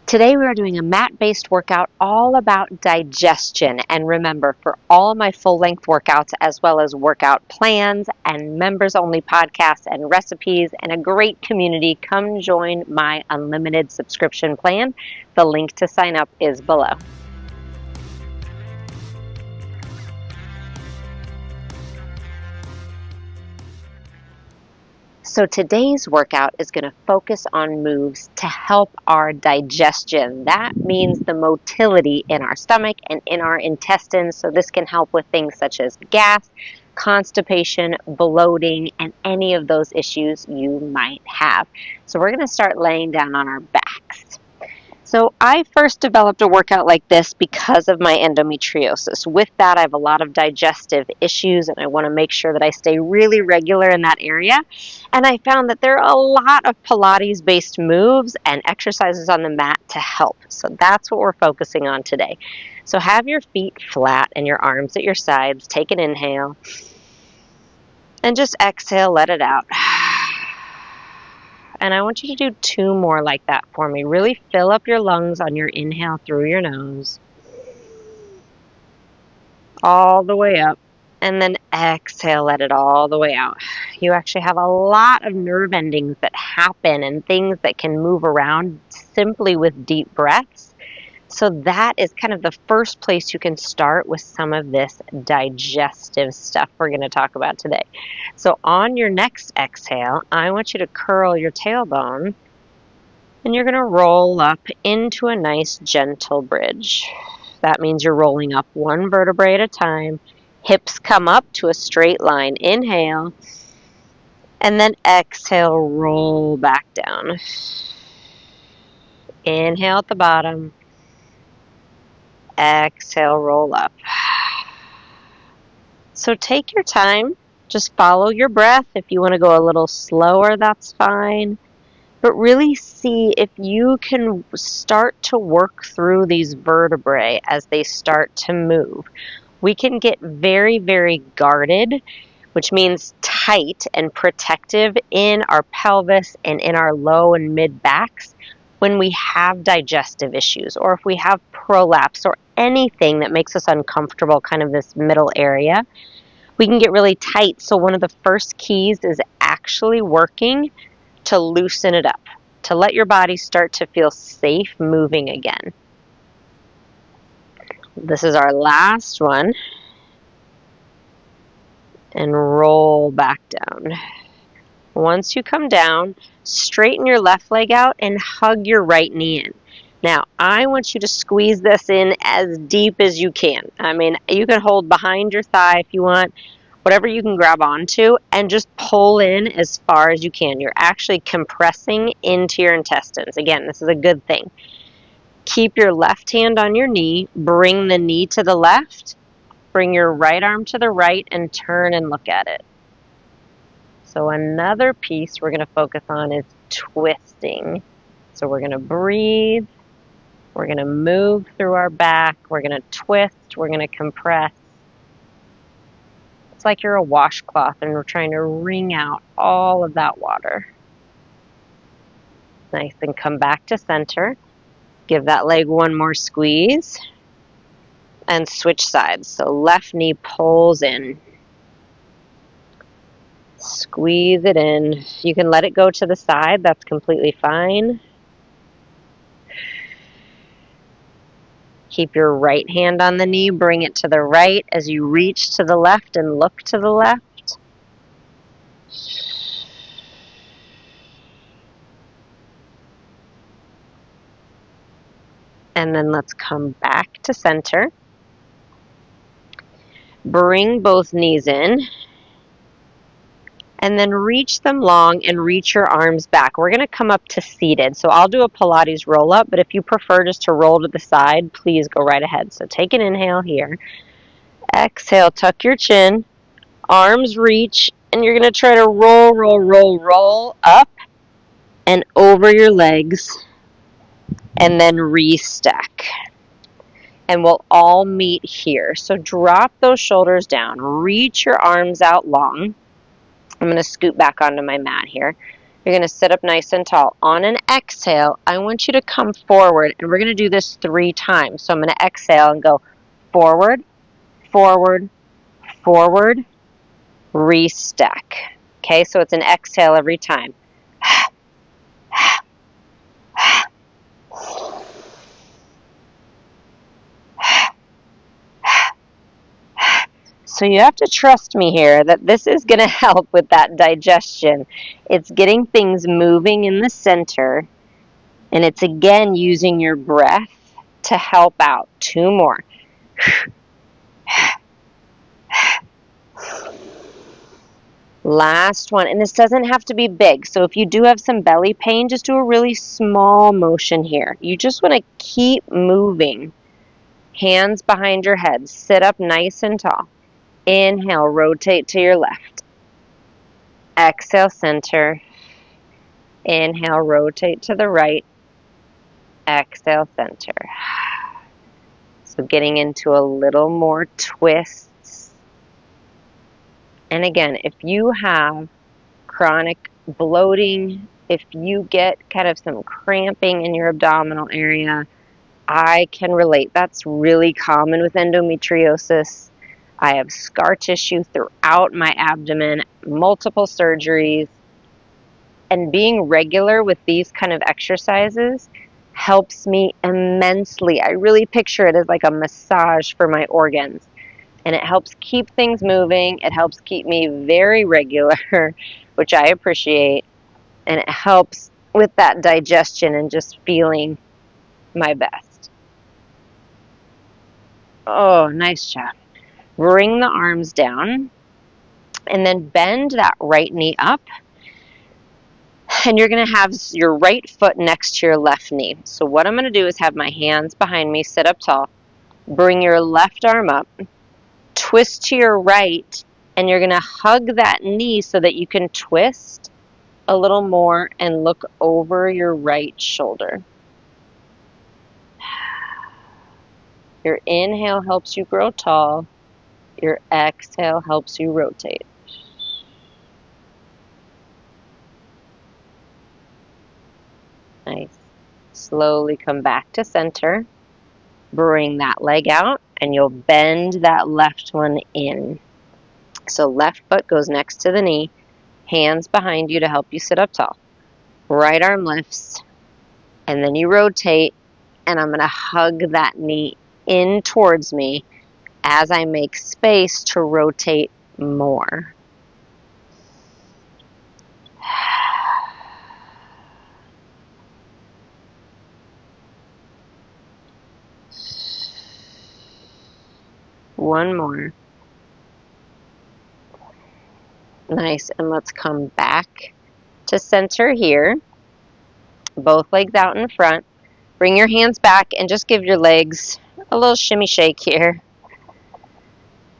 Today we are doing a mat-based workout all about digestion. And remember, for all my full-length workouts, as well as workout plans and members-only podcasts and recipes and a great community, come join my unlimited subscription plan. The link to sign up is below. So today's workout is going to focus on moves to help our digestion. That means the motility in our stomach and in our intestines. So this can help with things such as gas, constipation, bloating, and any of those issues you might have. So we're going to start laying down on our backs. So I first developed a workout like this because of my endometriosis. With that, I have a lot of digestive issues, and I want to make sure that I stay really regular in that area. And I found that there are a lot of Pilates-based moves and exercises on the mat to help. So that's what we're focusing on today. So have your feet flat and your arms at your sides. Take an inhale. And just exhale, let it out. And I want you to do 2 more like that for me. Really fill up your lungs on your inhale through your nose. All the way up. And then exhale, let it all the way out. You actually have a lot of nerve endings that happen and things that can move around simply with deep breaths. So that is kind of the first place you can start with some of this digestive stuff we're going to talk about today. So on your next exhale, I want you to curl your tailbone, and you're going to roll up into a nice gentle bridge. That means you're rolling up 1 vertebrae at a time. Hips come up to a straight line. Inhale, and then exhale, roll back down. Inhale at the bottom. Exhale, roll up. So take your time. Just follow your breath. If you want to go a little slower, that's fine. But really see if you can start to work through these vertebrae as they start to move. We can get very, very guarded, which means tight and protective in our pelvis and in our low and mid backs when we have digestive issues, or if we have prolapse or anything that makes us uncomfortable, kind of this middle area. We can get really tight. So one of the first keys is actually working to loosen it up, to let your body start to feel safe moving again. This is our last one. And roll back down. Once you come down, straighten your left leg out and hug your right knee in. Now, I want you to squeeze this in as deep as you can. I mean, you can hold behind your thigh if you want, whatever you can grab onto, and just pull in as far as you can. You're actually compressing into your intestines. Again, this is a good thing. Keep your left hand on your knee. Bring the knee to the left. Bring your right arm to the right and turn and look at it. So another piece we're going to focus on is twisting. So we're going to breathe. We're going to move through our back. We're going to twist. We're going to compress. It's like you're a washcloth and we're trying to wring out all of that water. Nice, and come back to center. Give that leg 1 more squeeze. And switch sides. So left knee pulls in. Squeeze it in. You can let it go to the side. That's completely fine. Keep your right hand on the knee. Bring it to the right as you reach to the left and look to the left. And then let's come back to center. Bring both knees in. And then reach them long and reach your arms back. We're going to come up to seated. So I'll do a Pilates roll up, but if you prefer just to roll to the side, please go right ahead. So take an inhale here. Exhale, tuck your chin. Arms reach, and you're going to try to roll up and over your legs, and then restack. And we'll all meet here. So drop those shoulders down. Reach your arms out long. I'm going to scoot back onto my mat here. You're going to sit up nice and tall. On an exhale, I want you to come forward, and we're going to do this 3 times. So I'm going to exhale and go forward, forward, forward, restack. Okay, so it's an exhale every time. So you have to trust me here that this is going to help with that digestion. It's getting things moving in the center, and it's again using your breath to help out. 2 more. Last one, and this doesn't have to be big. So if you do have some belly pain, just do a really small motion here. You just want to keep moving. Hands behind your head. Sit up nice and tall. Inhale, rotate to your left. Exhale, center. Inhale, rotate to the right. Exhale, center. So getting into a little more twists. And again, if you have chronic bloating, if you get kind of some cramping in your abdominal area, I can relate. That's really common with endometriosis. I have scar tissue throughout my abdomen, multiple surgeries, and being regular with these kind of exercises helps me immensely. I really picture it as like a massage for my organs, and it helps keep things moving. It helps keep me very regular, which I appreciate, and it helps with that digestion and just feeling my best. Oh, nice job. Bring the arms down, and then bend that right knee up. And you're going to have your right foot next to your left knee. So what I'm going to do is have my hands behind me, sit up tall. Bring your left arm up. Twist to your right, and you're going to hug that knee so that you can twist a little more and look over your right shoulder. Your inhale helps you grow tall. Your exhale helps you rotate. Nice. Slowly come back to center. Bring that leg out, and you'll bend that left one in. So left foot goes next to the knee. Hands behind you to help you sit up tall. Right arm lifts, and then you rotate, and I'm going to hug that knee in towards me as I make space to rotate more. One more. Nice, and let's come back to center here. Both legs out in front. Bring your hands back and just give your legs a little shimmy shake here.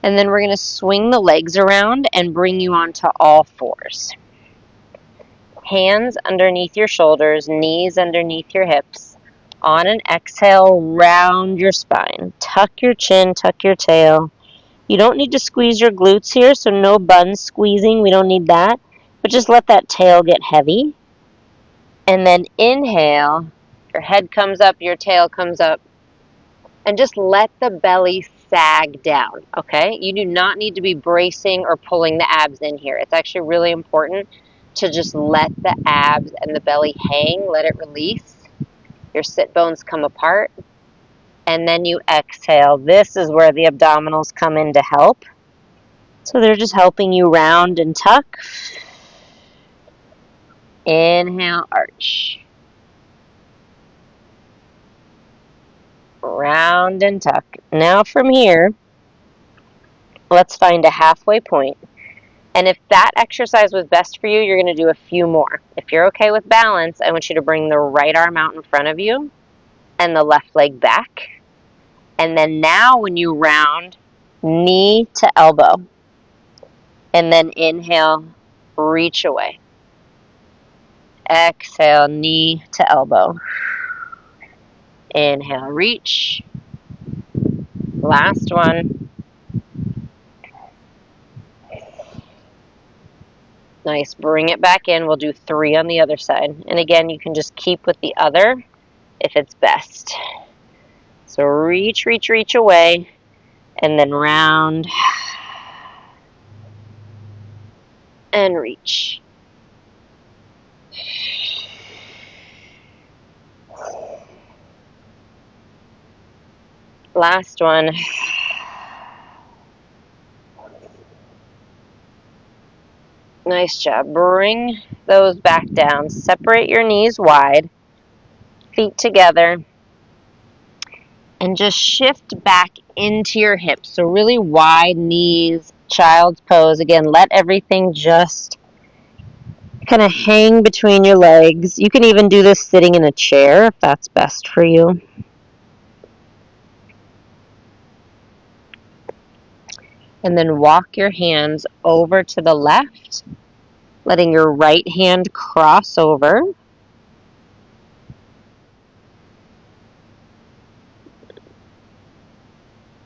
And then we're going to swing the legs around and bring you onto all fours. Hands underneath your shoulders, knees underneath your hips. On an exhale, round your spine. Tuck your chin, tuck your tail. You don't need to squeeze your glutes here, so no bun squeezing. We don't need that. But just let that tail get heavy. And then inhale. Your head comes up, your tail comes up. And just let the belly sag down, okay? You do not need to be bracing or pulling the abs in here. It's actually really important to just let the abs and the belly hang, let it release. Your sit bones come apart, and then you exhale. This is where the abdominals come in to help. So they're just helping you round and tuck. Inhale, arch. Round and tuck. Now from here, let's find a halfway point. And if that exercise was best for you, you're going to do a few more. If you're okay with balance, I want you to bring the right arm out in front of you and the left leg back. And then now when you round, knee to elbow. And then inhale, reach away. Exhale, knee to elbow. Inhale, reach. Last one. Nice. Bring it back in. We'll do 3 on the other side. And again, you can just keep with the other if it's best. So reach, reach, reach away, and then round and reach. Last one. Nice job. Bring those back down. Separate your knees wide, feet together, and just shift back into your hips. So really wide knees, child's pose. Again, let everything just kind of hang between your legs. You can even do this sitting in a chair if that's best for you. And then walk your hands over to the left, letting your right hand cross over.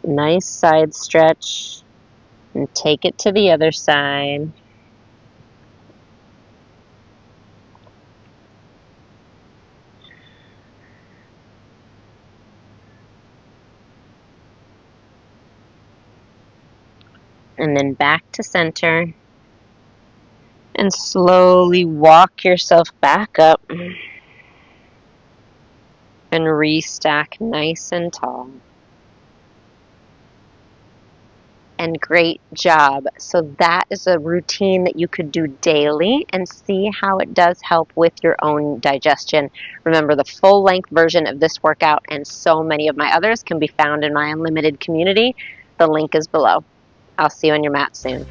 Nice side stretch. And take it to the other side. And then back to center. And slowly walk yourself back up. And restack nice and tall. And great job. So that is a routine that you could do daily and see how it does help with your own digestion. Remember, the full length version of this workout and so many of my others can be found in my unlimited community. The link is below. I'll see you on your mat soon.